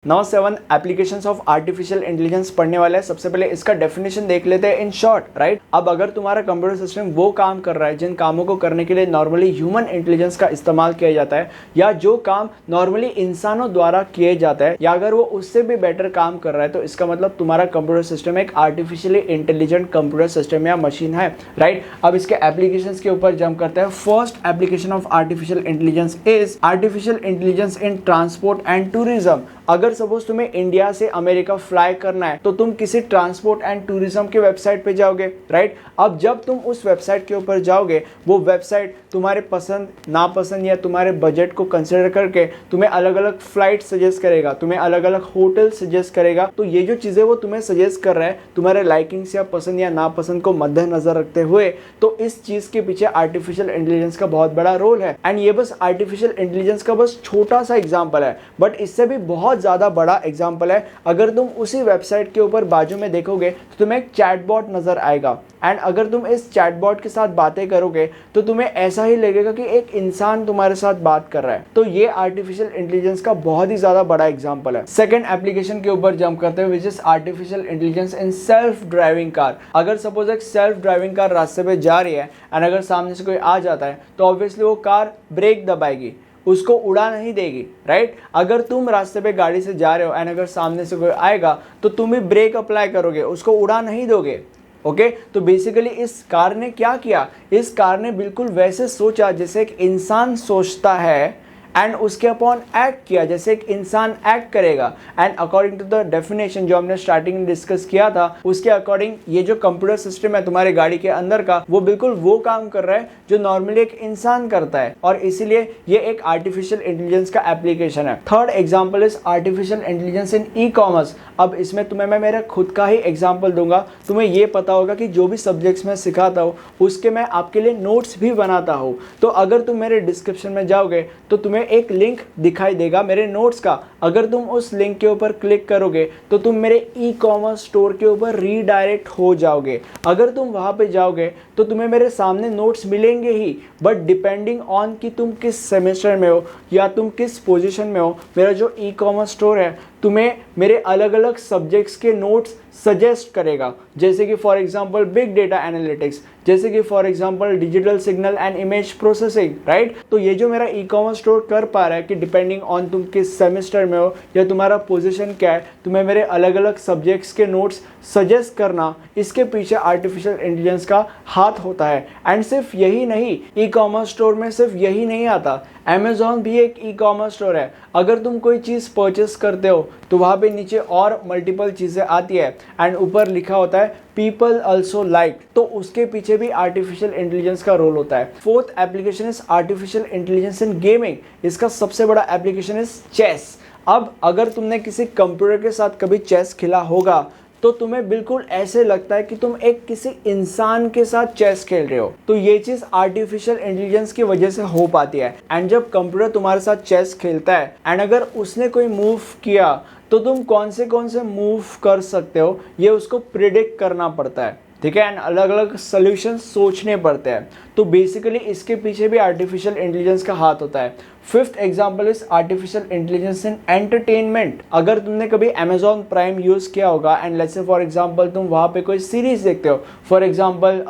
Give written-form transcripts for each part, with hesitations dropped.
Now 7 applications of artificial intelligence पढ़ने वाले हैं। सबसे पहले इसका डेफिनेशन देख लेते हैं इन शॉर्ट, राइट। अब अगर तुम्हारा कंप्यूटर सिस्टम वो काम कर रहा है जिन कामों को करने के लिए नॉर्मली ह्यूमन इंटेलिजेंस का इस्तेमाल किया जाता है, या जो काम नॉर्मली इंसानों द्वारा किए जाता है, या अगर वो उससे भी बेटर काम कर रहा है, तो इसका मतलब तुम्हारा कंप्यूटर सिस्टम एक आर्टिफिशियली इंटेलिजेंट कंप्यूटर सिस्टम या मशीन है, राइट। अब इसके एप्लीकेशंस के ऊपर जंप करते हैं। First application of artificial intelligence is artificial intelligence in transport and tourism. अगर सपोज तुम्हें इंडिया से अमेरिका फ्लाई करना है, तो तुम किसी ट्रांसपोर्ट एंड टूरिज्म के वेबसाइट पे जाओगे, राइट। अब जब तुम उस वेबसाइट के ऊपर जाओगे, वो वेबसाइट तुम्हारे पसंद नापसंद या तुम्हारे बजट को कंसिडर करके तुम्हें अलग अलग फ्लाइट सजेस्ट करेगा, तुम्हें अलग अलग होटल सजेस्ट करेगा। तो ये जो चीज़ें वो तुम्हें सजेस्ट कर रहा है, तुम्हारे लाइकिंग्स या पसंद या नापसंद को मद्देनजर रखते हुए, तो इस चीज़ के पीछे आर्टिफिशियल इंटेलिजेंस का बहुत बड़ा रोल है। एंड ये बस आर्टिफिशियल इंटेलिजेंस का बस छोटा सा एग्जाम्पल है, बट इससे भी बहुत ज़्यादा बड़ा एग्जाम्पल है। अगर तुम उसी वेबसाइट के ऊपर बाजू में देखोगे तो तुम्हें एक चैटबॉट नजर आएगा, एंड अगर तुम इस चैटबॉट के साथ बातें करोगे तो तुम्हें ऐसा ही लगेगा कि एक इंसान तुम्हारे साथ बात कर रहा है। तो ये आर्टिफिशियल इंटेलिजेंस का बहुत ही ज्यादा बड़ा एग्जाम्पल है। सेकंड एप्लीकेशन के ऊपर जंप करते हैं, which is artificial intelligence in self driving car. अगर सपोज एक सेल्फ ड्राइविंग कार रास्ते पे जा रही है, एंड अगर सामने से कोई आ जाता है, तो ऑब्वियसली वो कार ब्रेक दबाएगी, उसको उड़ा नहीं देगी, राइट। अगर तुम रास्ते पे गाड़ी से जा रहे हो एंड अगर सामने से कोई आएगा, तो तुम भी ब्रेक अप्लाई करोगे, उसको उड़ा नहीं दोगे, ओके। तो बेसिकली इस कार ने क्या किया, इस कार ने बिल्कुल वैसे सोचा जैसे एक इंसान सोचता है, एंड उसके अपॉन एक्ट किया जैसे एक इंसान एक्ट करेगा। And according to the definition जो हमने स्टार्टिंग में डिस्कस किया था, उसके अकॉर्डिंग ये जो कंप्यूटर सिस्टम है तुम्हारे गाड़ी के अंदर का, वो बिल्कुल वो काम कर रहा है जो नॉर्मली एक इंसान करता है, और इसीलिए ये एक आर्टिफिशियल इंटेलिजेंस का एप्लीकेशन है। Third example is artificial intelligence in e commerce. अब इसमें तुम्हें मैं मेरा खुद का ही एग्जाम्पल दूंगा। तुम्हें ये पता होगा कि जो भी सब्जेक्ट्स मैं सिखाता हूँ उसके मैं आपके लिए नोट्स भी बनाता हूँ। तो अगर तुम मेरे डिस्क्रिप्शन में जाओगे तो तुम्हें एक लिंक दिखाई देगा मेरे नोट्स का। अगर तुम उस लिंक के ऊपर क्लिक करोगे तो तुम मेरे ई कॉमर्स स्टोर के ऊपर रीडायरेक्ट हो जाओगे। अगर तुम वहां पे जाओगे तो तुम्हें मेरे सामने नोट्स मिलेंगे ही, बट डिपेंडिंग ऑन कि तुम किस सेमेस्टर में हो या तुम किस पोजीशन में हो, मेरा जो ई कॉमर्स स्टोर है तुम्हें मेरे अलग अलग सब्जेक्ट्स के नोट्स सजेस्ट करेगा। जैसे कि for example big data analytics, जैसे कि for example digital signal and image processing, right. तो ये जो मेरा ई कॉमर्स स्टोर कर पा रहा है कि डिपेंडिंग ऑन तुम किस सेमेस्टर में हो या तुम्हारा पोजीशन क्या है, तुम्हें मेरे अलग अलग सब्जेक्ट्स के नोट्स सजेस्ट करना, इसके पीछे आर्टिफिशियल इंटेलिजेंस का हाथ होता है। एंड सिर्फ यही नहीं, ई कॉमर्स स्टोर में सिर्फ यही नहीं आता, अमेज़ॉन भी एक ई कॉमर्स स्टोर है। अगर तुम कोई चीज़ परचेस करते हो तो वहाँ पे नीचे और मल्टीपल चीज़ें आती है, एंड ऊपर लिखा होता है पीपल ऑल्सो लाइक, तो उसके पीछे भी आर्टिफिशियल इंटेलिजेंस का रोल होता है। Fourth application is artificial intelligence in gaming. इसका सबसे बड़ा एप्लीकेशन इज चेस। अब अगर तुमने किसी कंप्यूटर के साथ कभी चेस खेला होगा तो तुम्हें बिल्कुल ऐसे लगता है कि तुम एक किसी इंसान के साथ चेस खेल रहे हो। तो ये चीज आर्टिफिशियल इंटेलिजेंस की वजह से हो पाती है। एंड जब कंप्यूटर तुम्हारे साथ चेस खेलता है एंड अगर उसने कोई मूव किया तो तुम कौन से मूव कर सकते हो ये उसको प्रिडिक्ट करना पड़ता है, ठीक है। एंड अलग अलग सोल्यूशन सोचने पड़ते हैं। तो बेसिकली इसके पीछे भी आर्टिफिशियल इंटेलिजेंस का हाथ होता है। Fifth example is artificial intelligence in entertainment. अगर तुमने कभी अमेजॉन प्राइम यूज किया होगा and let's say for example तुम वहाँ पे कोई सीरीज देखते हो, फॉर एग्जांपल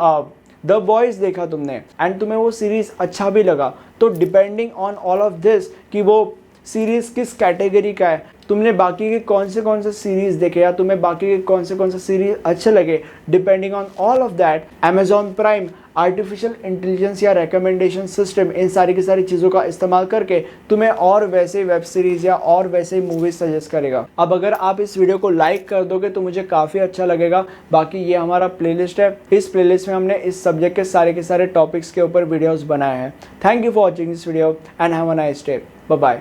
द बॉयज देखा तुमने एंड तुम्हें वो सीरीज अच्छा भी लगा, तो depending on all of this कि वो सीरीज किस कैटेगरी का है, तुमने बाकी के कौन से सीरीज देखे या तुम्हें बाकी के कौन से सीरीज अच्छे लगे, depending on all of that Amazon prime artificial intelligence या रिकमेंडेशन सिस्टम इन सारी की सारी चीज़ों का इस्तेमाल करके तुम्हें और वैसे वेब सीरीज या और वैसे मूवीज सजेस्ट करेगा। अब अगर आप इस वीडियो को लाइक कर दोगे तो मुझे काफ़ी अच्छा लगेगा। बाकी ये हमारा प्लेलिस्ट है, इस प्लेलिस्ट में हमने इस सब्जेक्ट के सारे टॉपिक्स के ऊपर वीडियोज़ बनाए हैं। Thank you for watching this video and have a nice day. Bye bye.